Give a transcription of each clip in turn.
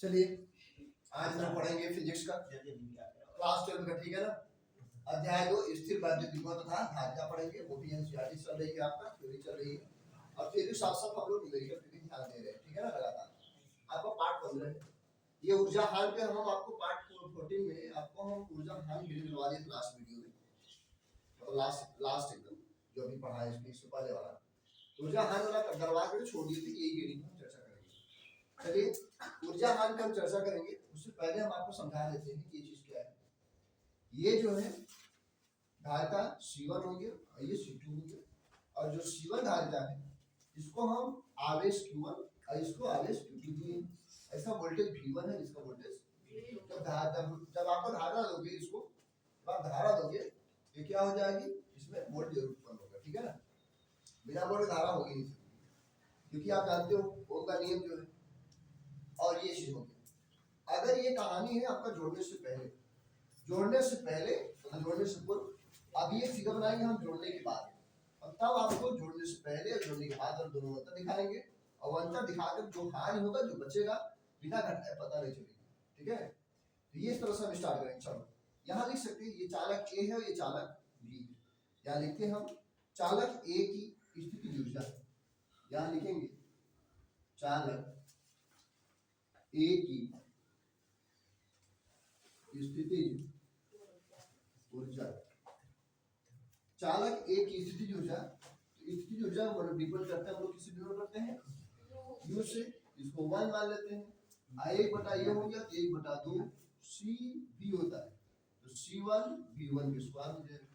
चलिए आज हम पढ़ेंगे फिजिक्स का क्लास 12 का, ठीक है ना। अध्याय 2 स्थिर वैद्युतिकों तथा धारिता पढ़ेंगे, वो भी एनसीईआरटी चल रही है, आपका थ्योरी चल रही है और थ्योरी साथ साथ हम लोग न्यूमेरिकल पे भी ध्यान दे रहे हैं, ठीक है ना। लगातार आपका पार्ट 15 है ये ऊर्जा हान पे। हम आपको पार्ट 14 में आपको हम ऊर्जा हान मिलवा दिए लास्ट वीडियो में, तो लास्ट एकदम जो अभी पढ़ा है इससे पहले वाला ऊर्जा हान वाला दरवाजा में छोड़ दिए थे, यही रीडिंग हम चर्चा करेंगे। चलिए ऊर्जा हान का हम चर्चा करेंगे, उससे पहले हम आपको समझा देते हैं कि ये चीज क्या है। ये जो है धारिता C1 हो गया और ये C2 हो गया, और जो C1 धारिता है इसको हम आवेश Q1 और इसको आवेश Q2 दिए। ऐसा वोल्टेज V1 है, इसका वोल्टेज जब आपको धारा दोगे, इसको जब आप धारा दोगे ये क्या हो जाएगी, इसमें वोल्टेज उत्पन्न होगा, ठीक है ना। बिना वोल्टेज धारा होगी नहीं, क्योंकि आप जानते हो ओम का नियम जो है। और ये चीज हो गया। अगर ये कहानी है आपका जोड़ने से पहले मतलब जोड़ने से पूर्व, अब ये फिगर बनाएंगे हम जोड़ने के बाद, और तब आपको जोड़ने से पहले और जोड़ने के बाद और दोनों अंतर दिखाएंगे, और अंतर दिखाकर जो हानि होगा, जो बचेगा, बिना घटाए पता नहीं चलेगा, ठीक है। तो ये इस तरह से हम स्टार्ट करेंगे। चलो यहाँ लिख सकते हैं, ये चालक ए है और ये चालक बी है। यहाँ लिखते हैं हम चालक ए की स्थिति ऊर्जा, यहाँ लिखेंगे चालक ए की स्थिति ऊर्जा। चालक ए की स्थिति ऊर्जा, तो स्थिति ऊर्जा डिपेंड करता है, हम लोग किसी डिनोट करते हैं यू से, इसको 1 मान लेते हैं। एक बटा ये हो गया, 1/2 सी बी होता है, तो C1 V1 के स्क्वायर हो जाएगा।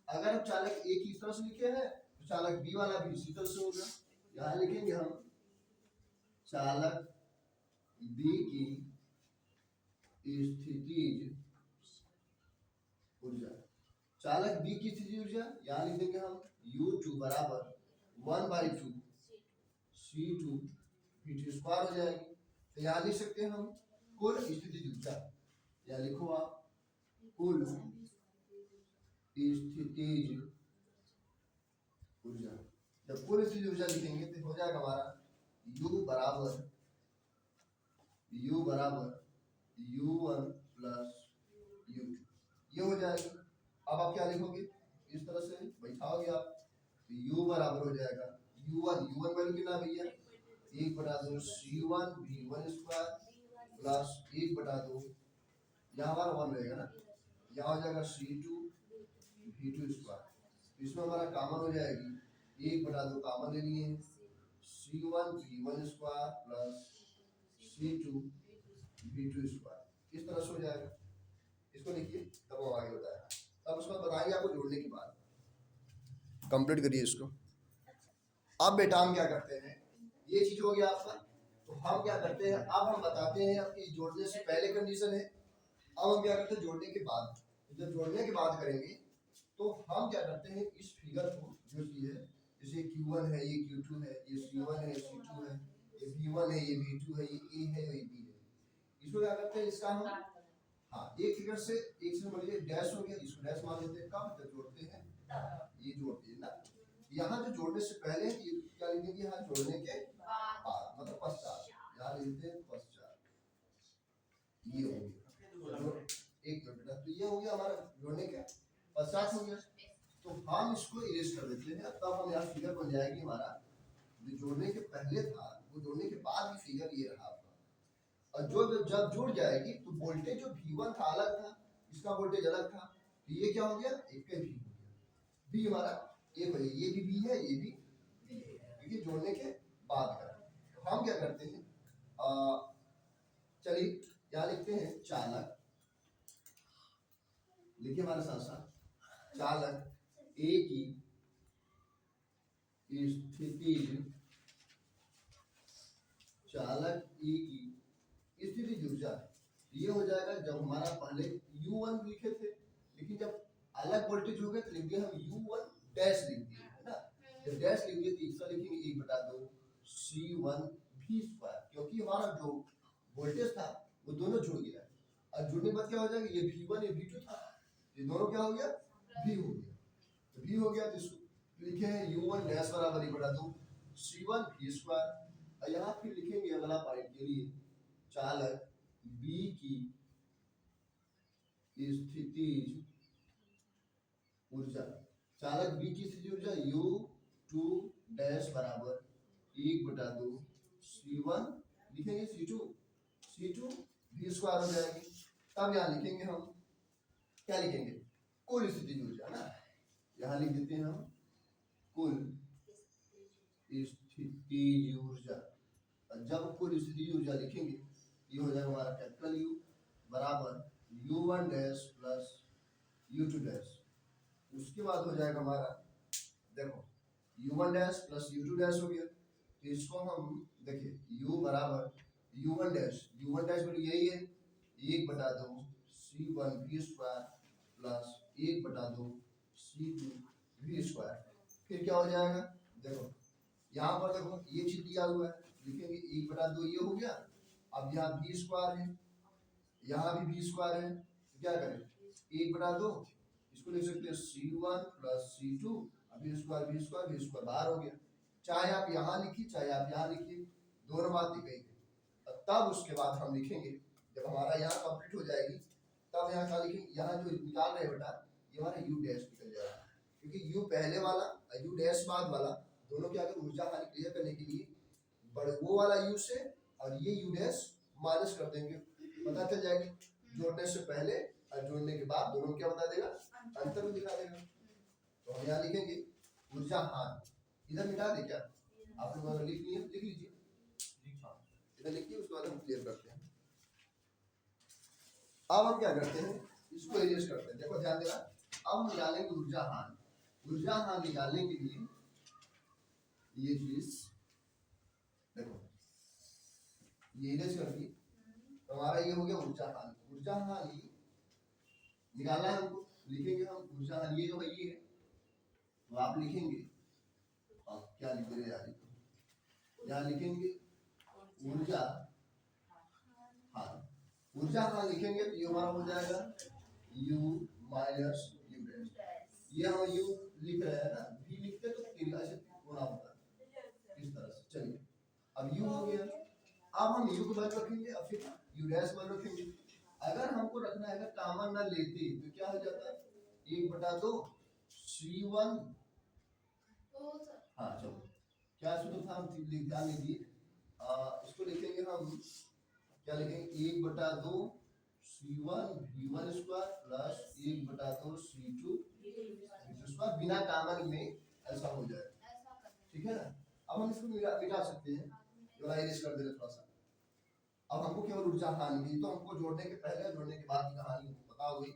अगर हम चालक ए की इस तरह से लिखे हैं तो चालक बी वाला भी इसी तरह से होगा। यहाँ लिखेंगे हम चालक बी की स्थितिज ऊर्जा। चालक बी की स्थिति ऊर्जा यहाँ लिख देंगे हम U2 बराबर 1/2 C2 V2 स्क्वायर हो जाएगी। तो यहाँ लिख सकते हैं हम कुल स्थितिज ऊर्जा, या लिखो आप कुल स्थितिज ऊर्जा। जब कुल स्थितिज ऊर्जा लिखेंगे तो हो जाएगा हमारा U बराबर U1 प्लस U2, ये हो जाएगी। अब आप क्या लिखोगे, इस तरह से बैठाओगे आप, तो U बराबर हो जाएगा U1 वैल्यू कितना भैया, 1/2 C1 V1 स्क्वायर प्लस 1/2, यहाँ हमारा 1 रहेगा ना, यहाँ हो जाएगा C2 V2 स्क्वायर। इसमें हमारा कॉमन हो जाएगी 1/2 कॉमन ले लिए, C1 V1 square plus C2 V2 square, इस तरह से हो जाएगा। इसको लिखिए, तब वो आगे बताएगा। तब उसको बताएंगे आपको जोड़ने के बाद। कंप्लीट करिए इसको। अब बेटा हम क्या करते हैं, ये चीज हो गया आपका, तो हम क्या करते हैं, अब हम बताते हैं आपकी जोड़ने से पहले कंडीशन है, अब हम क्या करते हैं जोड़ने के बाद। जब जोड़ने के बाद करेंगे तो हम क्या करते हैं, इस फिगर को जो चीज है, जैसे Q1 है, ये Q2 है, ये C1 है, ये C2 है, ये V1 है, ये V2 है, ये A है, ये B है, इसको क्या करते हैं, इसका हम एक फिगर से एक से मान लीजिए डैश हो गया, इसको डैश मान लेते हैं, कब जब जोड़ते हैं, ये जोड़ते हैं ना। यहाँ जो जोड़ने से पहले ये क्या लिखेंगे, यहाँ जोड़ने के बाद मतलब पश्चात, यहाँ लिखते हैं पश्चात, ये हो गया एक बेटा, तो ये हो गया हमारा जोड़ने के पश्चात हो गया। तो हम इसको इरेज कर देते हैं, तब हम यहाँ फिगर बन जाएगी हमारा, जो जोड़ने के पहले था वो जोड़ने के बाद भी फिगर ये रहा आपका। और जो जब जुड़ जाएगी तो वोल्टेज जो V1 था अलग था, इसका वोल्टेज अलग था, तो ये क्या हो गया, एक का V हो गया, V हमारा एक हो गया, ये भी V है, ये भी V है, क्योंकि जोड़ने के बाद का। तो हम क्या करते हैं, चलिए क्या लिखते हैं, चालक लिखिए हमारे साथ साथ, चालक ए की स्थिति, चालक ए की स्थिति ऊर्जा, ये हो जाएगा। जब हमारा पहले U1 लिखे थे, लेकिन जब अलग वोल्टेज हो गए तो लिख दिया हम U1 डैश लिख दिए, है ना। जब डैश लिख दिए तो इसका लिखेंगे 1/2 C1 V स्क्वायर, क्योंकि हमारा जो वोल्टेज था वो दोनों जुड़ गया, और जुड़ने के बाद क्या हो जाएगा, ये V1 ये V2 था, ये दोनों क्या हो गया, V हो गया। तो V हो गया तो इसको लिखे हैं U1 डैश बराबर 1/2 C1 V स्क्वायर। और यहाँ फिर लिखेंगे अगला पॉइंट के लिए चालक बी की स्थितिज ऊर्जा, चालक बी की स्थितिज ऊर्जा यू टू डैश बराबर 1/2 C1 लिखेंगे, C2 V स्क्वायर हो जाएगी। तब यहाँ लिखेंगे हम, क्या लिखेंगे, कुल स्थितिज ऊर्जा ना, यहाँ लिख देते हैं हम कुल स्थितिज ऊर्जा। जब कुल स्थितिज ऊर्जा लिखेंगे ये हो जाएगा हमारा कैपिटल यू बराबर U1 dash plus U2 dash. उसके बाद हो जाएगा हमारा, देखो U1 dash plus U2 dash हो गया, तो इसको हम देखिए U बराबर U1 डैश बोलिए यही है 1/2 C1 V square plus 1/2 C2 V square. फिर क्या हो जाएगा, देखो यहाँ पर देखो ये चीज दिया हुआ है, लिखेंगे 1/2 ये हो गया। अब यहाँ V स्क्वायर है, यहाँ भी V स्क्वायर है, तो क्या करें 1/2 इसको लिख सकते हैं C1 plus C2 V square बाहर हो गया। चाहे आप यहाँ लिखिए चाहे आप यहाँ लिखिए, दोनों बात दिख गई। तब उसके बाद हम लिखेंगे, जब हमारा यहाँ कंप्लीट हो जाएगी तब यहाँ क्या लिखेंगे, यहाँ जो निकाल रहे बेटा ये हमारा U डैश निकल जाएगा, क्योंकि U पहले वाला और U डैश बाद वाला दोनों क्या अगर ऊर्जा हानि क्लियर करने के लिए बड़े वो वाला U से और ये U डैश माइनस कर देंगे, पता चल जाएगी जोड़ने से पहले और जोड़ने के बाद दोनों क्या बता देगा, अंतर भी दिखा देगा। तो हम यहाँ लिखेंगे ऊर्जा हानि, इधर मिटा दे क्या आप लोग अगर लिख लिए लिख लीजिए, इधर लिखिए, उसके बाद हम क्लियर करते हैं। अब हम क्या करते हैं, इसको इरेज करते हैं। देखो ध्यान देना, अब हम निकालेंगे ऊर्जा हानि निकालने के लिए ये चीज देखो ये इरेज कर दी, तो हमारा ये हो गया ऊर्जा हानि निकालना है हमको, लिखेंगे हम ऊर्जा हानि, ये जो है ये है, तो आप लिखेंगे आप क्या लिख रहे हैं, यहाँ लिखेंगे ऊर्जा हानि लिखेंगे तो ये हमारा हो जाएगा U माइनस U डैश। ये हम U लिख रहे हैं ना, V लिखते तो ऐसे होना होता है इस तरह से। चलिए अब U हो गया, अब हम U को बच रखेंगे और फिर U डैश बच रखेंगे। अगर हमको रखना है, अगर कॉमन ना लेते तो क्या हो जाता है 1/2 C1, हाँ चलो क्या सूत्र था हम ध्यान दीजिए, इसको लिखेंगे हम, क्या लिखेंगे 1/2 C1 V1 square plus 1/2 C2 V2 square, बिना कॉमन में ऐसा हो जाए, ठीक है ना। अब हम इसको मिटा सकते हैं, इरेज कर देंगे थोड़ा सा। अब हमको केवल ऊर्जा हानि मिली, तो हमको जोड़ने के पहले जोड़ने के बाद की कहानी पता हो गई।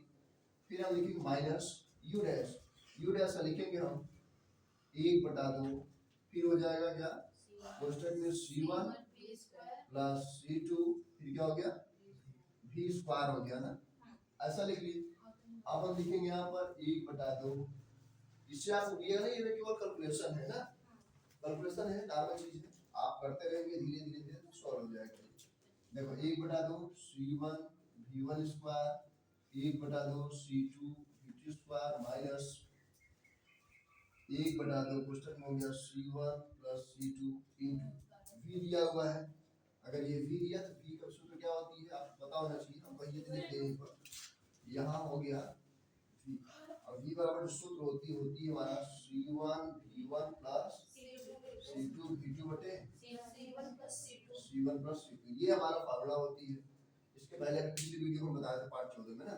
फिर हम लिखेंगे माइनस U डैश का लिखेंगे हम 1/2, फिर हो जाएगा क्या कोष्टक में C1 प्लस C2, फिर क्या हो गया V स्क्वायर हो गया ना, ऐसा लिख लीजिए। अब हम लिखेंगे यहाँ पर 1/2, इससे आपको क्लियर नहीं है, केवल कैलकुलेशन है ना, कैलकुलेशन है, नॉर्मल चीज है, आप करते रहेंगे धीरे धीरे धीरे सॉल्व हो जाएगा। देखो 1/2 C1 V1 square 1/2 C2 V2 square minus 1/2 question हो गया C1 plus C2 into V दिया हुआ है। अगर ये V दिया तो V का सूत्र क्या होती है आपको पता होना चाहिए, हम कहिए तो लिख देंगे पर यहाँ हो गया V, और V बराबर सूत्र होती है हमारा C1 V1 plus C2 V2 बटे C1 प्लस C2, ये हमारा फार्मूला होती है। इसके पहले पिछली वीडियो में बताया था पार्ट 14 में ना,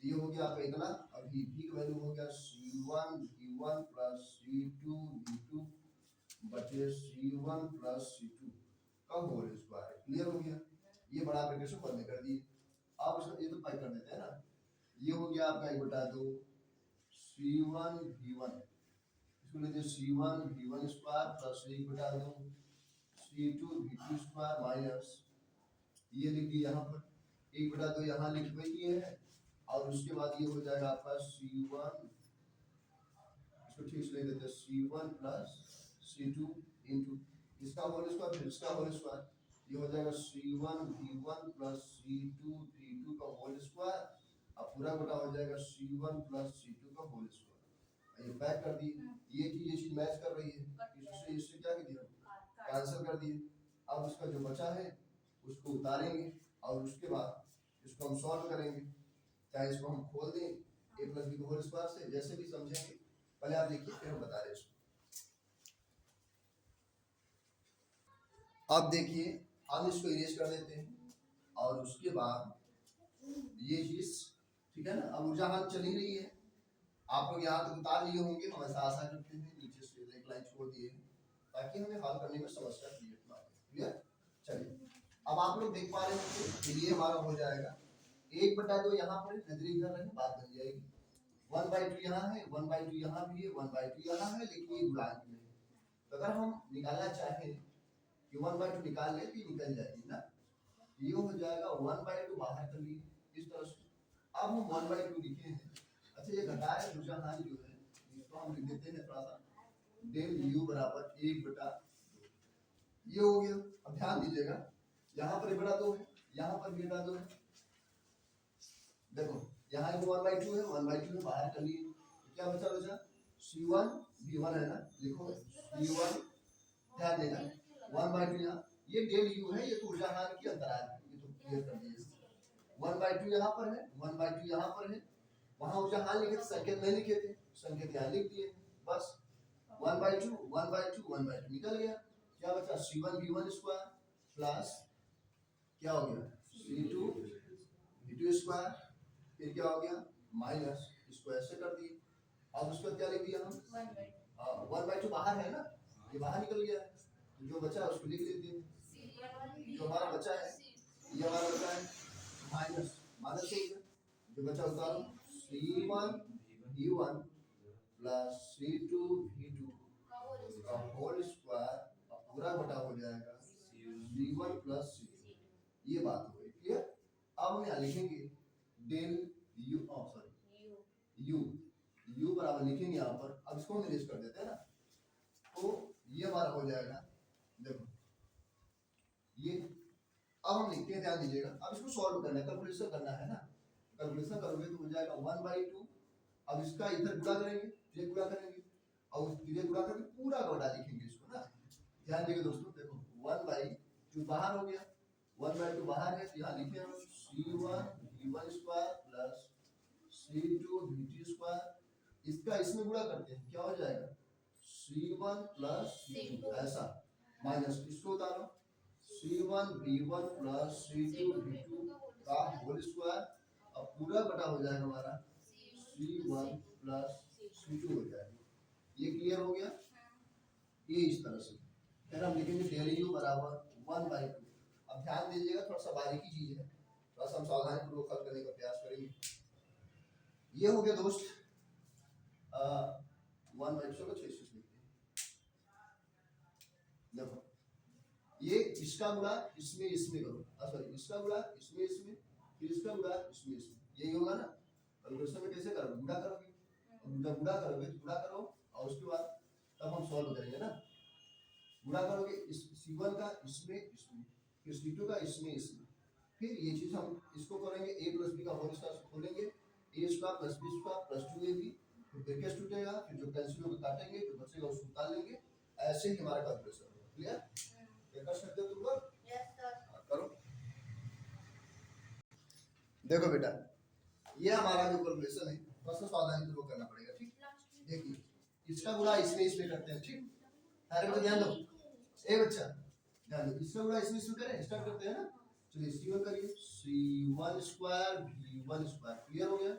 ये हो गया आपका इतना, अभी V का वैल्यू हो गया C1 V1 plus C2 V2 बटे C1 प्लस C2 का होल स्क्वायर। क्लियर हो गया, ये बड़ा एप्लीकेशन बंद कर दिए। अब इसको ये तो पाई कर देते हैं ना, ये हो गया आपका 1/2 C1 V1, इसको लेते हैं C1 V1 square plus 1/2 C2 V2 square minus, ये लिख दिया यहाँ पर 1/2 यहाँ लिख दिए है, और उसके बाद ये हो जाएगा आपका C1, इसको ठीक से लिख देते हैं C1 प्लस C2 इंटू इसका होल स्क्वायर फिर इसका होल स्क्वायर, ये हो जाएगा C1 V1 plus C2 V2 का होल स्क्वायर, अब पूरा बटा हो जाएगा C1 प्लस C2 का होल स्क्वायर। ये पैक कर दिए, ये चीज मैच कर रही है, इससे इससे क्या कर दिया कैंसिल कर दिए। अब उसका जो बचा है उसको उतारेंगे और उसके बाद इसको हम सॉल्व करेंगे, चाहे इसको हम खोल दें ए प्लस बी होल स्क्वायर से, जैसे भी समझेंगे। पहले आप देखिए फिर हम बता रहे हैं इसको। अब देखिए हम इसको इरेज कर देते हैं और उसके बाद ये चीज ठीक है ना। अब ऊर्जा हाल चल ही रही है, आप लोग यहाँ तक उतार लिए होंगे, हम ऐसा आशा करते हैं, नीचे से एक लाइन छोड़ दिए ताकि हमें हल करने में समस्या क्रिएट ना हो। क्लियर? चलिए अब आप लोग देख पा रहे होंगे कि ये हमारा हो जाएगा 1/2 यहाँ पर नजरी इधर रहे, बात बन जाएगी 1/2 यहाँ है, 1/2 यहाँ भी है, 1/2 यहाँ है, लेकिन ये गुणांक में है। तो अगर हम निकालना चाहें कि 1/2 निकाल ले तो निकल जाएगी ना, ये हो जाएगा 1/2 बाहर कर लिए इस तरह से। अब हम 1/2 लिखे हैं। अच्छा ये घटाए ऊर्जा हानि जो है इसको हम लिख देते हैं थोड़ा सा, डेल यू बराबर 1/2 ये हो गया। अब ध्यान दीजिएगा यहाँ पर 1/2 है, यहाँ पर भी 1/2 है। देखो यहाँ 1/2 है, 1/2 में बाहर कर लिए तो क्या बचा बचा C1 V1 है ना, लिखो C1, ध्यान देना 1/2 यहाँ, ये डेल यू है, ये तो ऊर्जा हानि की अंतराल है, ये तो क्लियर कर दिए। 1/2 यहाँ पर है, 1/2 यहाँ पर है, वहां ऊर्जा हानि लिखे थे, संकेत नहीं लिखे थे, संकेत यहाँ लिख दिए बस। 1/2 1/2 1/2 निकल गया, क्या बचा C1 V1 स्क्वायर प्लस क्या हो गया C2 V2 स्क्वायर, फिर क्या हो गया माइनस, इसको ऐसे कर दिए। अब उसका क्या लिख दिया हम 1/2 बाहर है ना, ये बाहर निकल गया है, तो जो बचा उसको लिख लेते हैं। जो हमारा बचा है ये हमारा बचा है माइनस माइनस हो गया, जो बचा उतारो C1 V1 plus C2 V2 का होल स्क्वायर पूरा बटा हो जाएगा C1 प्लस C2। ये बात हो गई क्लियर। अब हम यहाँ लिखेंगे डेल यू सॉरी यू बराबर लिखेंगे यहाँ पर, अब इसको हम इरेज कर देते हैं ना, तो ये हमारा हो जाएगा, देखो ये अब हम लिखते हैं, ध्यान दीजिएगा। अब इसको सॉल्व करना है, कैलकुलेशन करना है ना, कैलकुलेशन करोगे तो हो जाएगा 1/2। अब इसका इधर गुणा करेंगे, ये गुणा करेंगे और ये गुणा करके पूरा का बटा लिखेंगे इसको ना। ध्यान दीजिएगा दोस्तों, देखो 1/2 बाहर हो गया, 1/2 बाहर है तो यहाँ लिखे हम C1 V1 square plus C2 V2 square, इसका इसमें गुणा करते हैं क्या हो जाएगा C1 प्लस C2 ऐसा, माइनस इसको उतारो C1 V1 plus C2 V2 का होल स्क्वायर, अब पूरा बटा हो जाएगा हमारा C1 प्लस C2 हो जाएगा। ये क्लियर हो गया, ये इस तरह से फिर हम लिखेंगे डेल यू बराबर 1/2। अब ध्यान दीजिएगा, थोड़ा सा बारीकी चीज है, थोड़ा सा हम सावधानी पूर्वक हल करने का प्रयास करेंगे। ये हो गया दोस्त 1/2 चलो 6 लिखते हैं। देखो ये इसका गुणा इसमें इसमें करो, सॉरी इसका गुणा इसमें इसमें, फिर इसका गुणा इसमें इसमें, यही होगा ना। कैलकुलेशन में कैसे करोगे, गुणा करोगे, और जब गुणा करोगे तो गुणा करो और उसके बाद तब हम सॉल्व करेंगे ना। गुणा करोगे इस C1 का इसमें इसमें, फिर C2 का इसमें इसमें, फिर ये चीज हम इसको करेंगे a प्लस बी का होल स्क्वायर खोलेंगे, a square plus b square plus 2ab, फिर ब्रैकेट टूटेगा, फिर जो कैंसिल होकर काटेंगे जो बचेगा उसको उतार लेंगे। ऐसे ही हमारा कैलकुलेशन होगा। क्लियर? क्या कर सकते हो तुम लोग? Yes sir. करो। देखो बेटा ये हमारा जो कैलकुलेशन है बस सावधानी पूर्वक करना पड़ेगा, ठीक। देखिए इसका गुणा इसमें इसमें करते हैं, ठीक। सारे बच्चे ध्यान दो, ए बच्चा ध्यान दो, इसका गुणा इसमें इसमें करें, स्टार्ट करते हैं ना। चलिए C1 करिए C1 square V1 square, clear हो गया,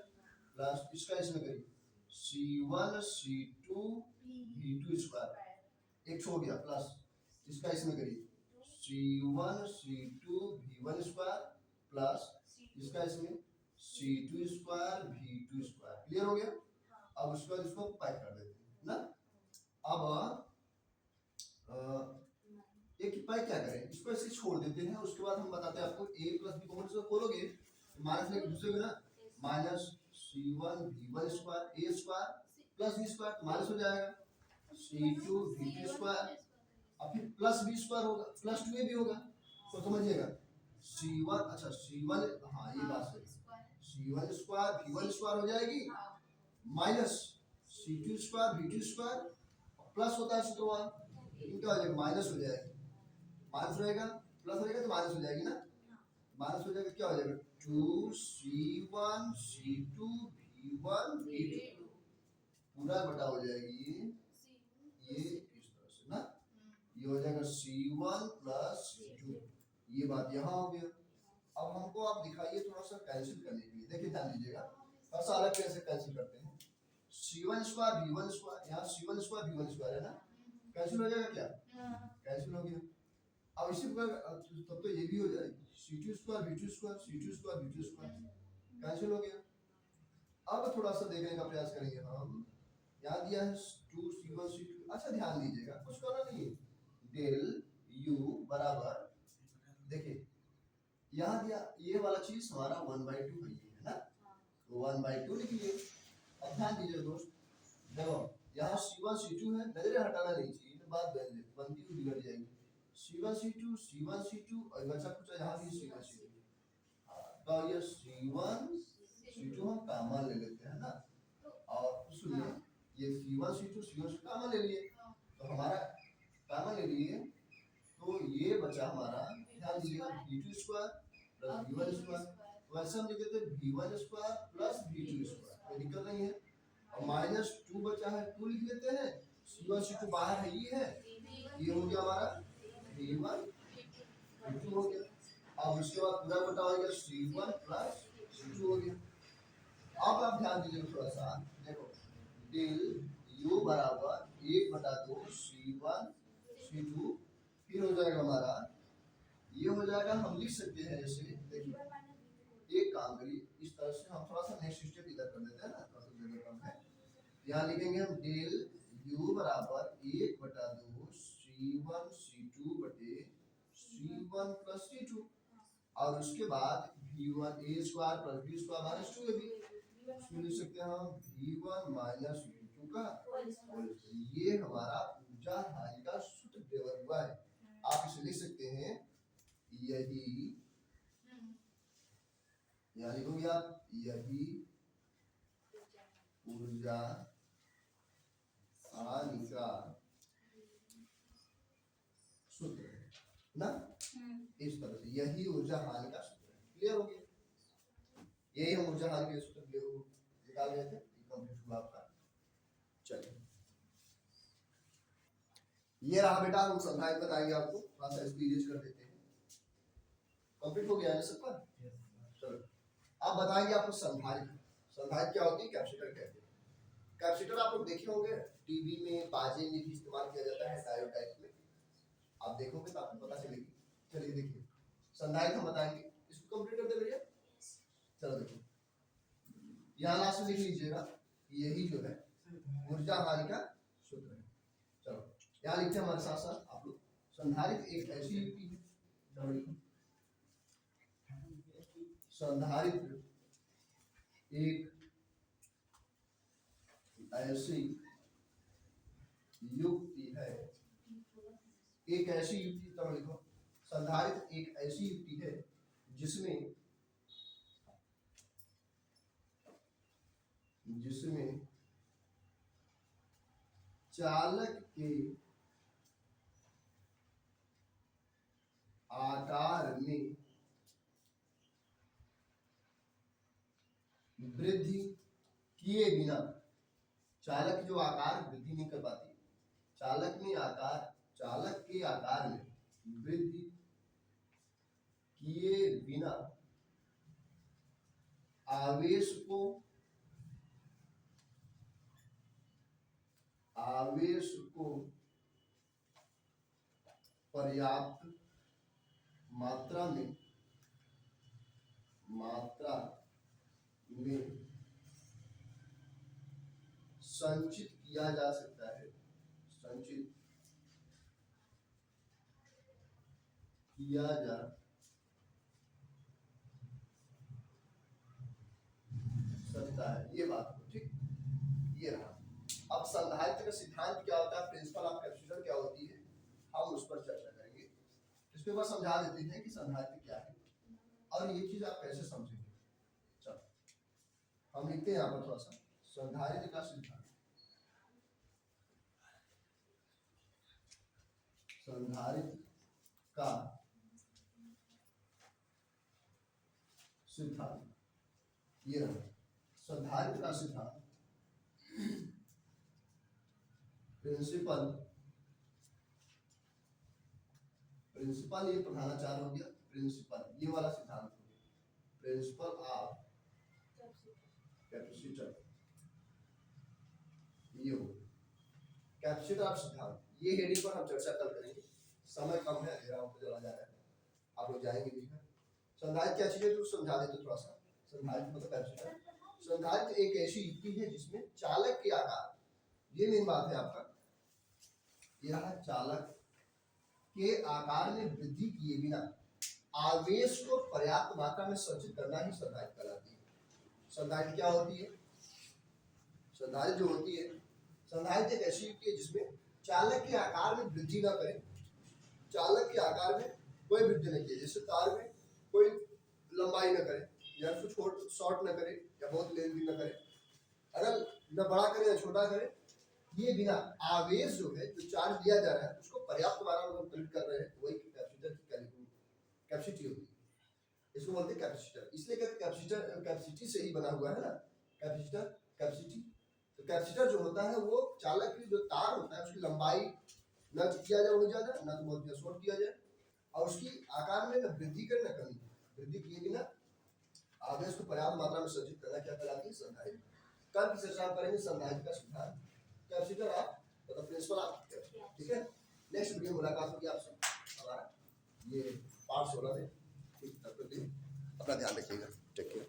प्लस इसका इसमें करिए C1 C2 V2 स्क्वायर, एक छोड़ गया, प्लस इसका इसमें करिए C1 C2 V1 square plus इसका इसमें C2 square V2 square, clear हो गया। अब उसके बाद इसको पैक कर देते हैं ना। अब एक पैक क्या करें, इसको ऐसे छोड़ देते हैं, उसके बाद हम बताते हैं आपको a प्लस बी कॉमन से खोलोगे माइनस में दूसरे में ना, minus C1 V1 square a square plus b square minus हो जाएगा C2 V2 स्क्वायर, और फिर प्लस b स्क्वायर होगा प्लस 2ab होगा, तो समझिएगा C1 अच्छा C1 हाँ ये बात सही, C1 स्क्वायर V1 स्क्वायर हो जाएगी minus C2 square V2 square plus होता है सूत्र, लेकिन क्या हो जाएगा माइनस हो जाएगा, माइनस रहेगा प्लस रहेगा तो माइनस हो जाएगी ना, माइनस हो जाएगा, क्या हो जाएगा 2C1C2V1V2 पूरा बटा हो जाएगी ये इस तरह से ना, ये हो जाएगा C1 प्लस C2, ये बात यहाँ हो गया। अब हमको आप दिखाइए थोड़ा सा कैंसिल करने के लिए, देखिए ध्यान दीजिएगा थोड़ा सा अलग कैसे कैंसिल करते हैं। C1 स्क्वायर V1 स्क्वायर, यहाँ C1 स्क्वायर V1 स्क्वायर है ना, कैंसिल हो जाएगा क्या, कैंसिल हो गया। अब इसी प्रकार तब तो ये भी हो जाएगी C2 square V2 square, C2 square V2 square, cancel हो गया। अब थोड़ा सा देखने का प्रयास करेंगे हम, यहाँ दिया है 2C1C2, अच्छा ध्यान दीजिएगा कुछ करना नहीं है, डेल U बराबर, देखिए यहाँ दिया ये वाला चीज हमारा 1/2 है ना, तो 1/2 लिखिए। अब ध्यान दीजिए दोस्त, देखो यहाँ C1C2 है, नजरें हटाना नहीं चाहिए, बात बनती हुई बिगड़ जाएगी। C1C2 और बचा कुछ यहाँ भी C1C2, तो ये C1C2 हम कॉमन ले लेते हैं ना, और सुनिए ये C1C2 कॉमन ले लिए, तो हमारा कॉमन ले लिए, तो ये बचा हमारा, ध्यान दीजिएगा V2 square plus V1 square, तो ऐसा हम लिख देते हैं V1 square plus V2 square, कोई दिक्कत नहीं है। और -2 बचा है, 2 लिख लेते हैं, C1C2 बाहर है, ये हो गया हमारा V1 V2 हो गया। अब उसके बाद पूरा बटा हो गया C1 प्लस C2 हो गया। अब आप ध्यान दीजिए थोड़ा सा, देखो डेल U बराबर 1/2 C1 C2, फिर हो जाएगा हमारा, ये हो जाएगा, हम लिख सकते हैं ऐसे, देखिए एक काम करिए इस तरह से, हम थोड़ा सा नेक्स्ट स्टेप इधर कर देते हैं ना, थोड़ा सा जगह कम है, यहाँ लिखेंगे हम डेल U बराबर 1/2 C1 C2 बटे C1 प्लस C2, और उसके बाद V1 A square plus B square minus 2 है भी, इसमें लिख सकते हैं हम V1 माइनस V2 का, ये हमारा ऊर्जा हानि का सूत्र देवर हुआ है। आप इसे लिख सकते हैं, यही यहाँ लिखोगे आप, यही ऊर्जा हानि का सूत्र है ना, इस तरह से यही ऊर्जा हानि का सूत्र है, क्लियर हो गया, यही हम ऊर्जा हानि के सूत्र निकाल रहे थे, कंप्लीट हुआ आपका। चलिए ये रहा बेटा, हम संधारित बताएंगे आपको, थोड़ा सा एक्सपीरियंस कर देते हैं, कंप्लीट हो गया है सबका। चलो अब बताएंगे आपको संधारित, संधारित क्या होती है, कैपेसिटर कहते हैं। कैपेसिटर आप लोग देखे होंगे टीवी में, बाजे में भी इस्तेमाल किया जाता है डायोड टाइप में, आप देखोगे तो आपको पता चलेगी। चलिए देखिए संधारित हम बताएंगे, इसको कंप्लीट कर दे भैया। चलो देखिए यहाँ लास्ट में लिख लीजिएगा, यही जो है ऊर्जा हानि का सूत्र है। चलो यहाँ लिखते हैं हमारे साथ साथ आप लोग, संधारित एक ऐसी युक्ति है, संधारित्र एक ऐसी युक्ति है, एक ऐसी युक्ति, तो लिखो संधारित्र एक ऐसी युक्ति है जिसमें चालक के आकार में वृद्धि किए बिना, चालक जो आकार वृद्धि नहीं कर पाती, चालक के आकार में वृद्धि किए बिना आवेश को पर्याप्त मात्रा में संचित किया जा सकता है, संचित किया जा सकता है, ये बात ठीक, ये रहा। अब संधारित्र का सिद्धांत क्या होता है, प्रिंसिपल ऑफ कैपेसिटर क्या होती है, हम उस पर चर्चा करेंगे। इसके बाद समझा देते हैं कि संधारित्र क्या है और ये चीज आप कैसे समझेंगे। चलो हम लिखते हैं यहाँ पर थोड़ा सा, संधारित्र का सिद्धांत, संधारित्र का सिद्धांत ये रहा संधारित्र का सिद्धांत प्रिंसिपल प्रिंसिपल ये प्रधानाचार्य हो गया प्रिंसिपल ये वाला सिद्धांत हो गया प्रिंसिपल ऑफ कैपेसिटर ये हो कैपेसिटर ऑफ सिद्धांत ये हेडिंग पर हम चर्चा कल करेंगे समय कम है अंधेरा होता चला जा रहा है आप लोग जाएंगे भी है संधारित्र क्या चीज है तो समझा देते थोड़ा सा संधारित्र मतलब कैपेसिटर संधारित्र एक ऐसी युक्ति है जिसमें चालक के आकार ये मेन बात है आपका यह चालक के आकार में वृद्धि किए बिना आवेश को पर्याप्त मात्रा में संचित करना ही संधारित्र कहलाती है संधारित्र क्या होती है संधारित्र जो होती है संधारित्र एक ऐसी युक्ति है जिसमें चालक के आकार में वृद्धि न करे चालक के आकार में कोई वृद्धि नहीं किए जैसे तार में कोई लंबाई न करे या फिर शॉर्ट न करे या बहुत लेंथी न करे अगर न बड़ा करे या छोटा करे ये बिना आवेश जो है जो चार्ज दिया जा रहा है उसको पर्याप्त मात्रा में कंप्लीट कर रहे हैं वही कैपेसिटर की कैपेसिटी होती है इसको बोलते हैं कैपेसिटर इसलिए कहते हैं कैपेसिटर कैपेसिटी से ही बना हुआ है ना कैपेसिटर कैपेसिटी तो कैपेसिटर जो होता है वो चालक की जो तार होता है उसकी लंबाई न किया जाए बहुत ज्यादा न तो बहुत ज्यादा शॉर्ट किया जाए और उसकी आकार में न वृद्धि करे न कमी वृद्धि किए बिना आवेश को पर्याप्त मात्रा में संचित करना क्या कहलाती है संधारित्र कल की चर्चा हम करेंगे संधारित्र का सिद्धांत कैपेसिटर आप मतलब प्रिंसिपल आप ठीक है नेक्स्ट वीडियो मुलाकात होगी आपसे हमारा ये पार्ट 16 में ठीक तब तक अपना ध्यान रखिएगा टेक केयर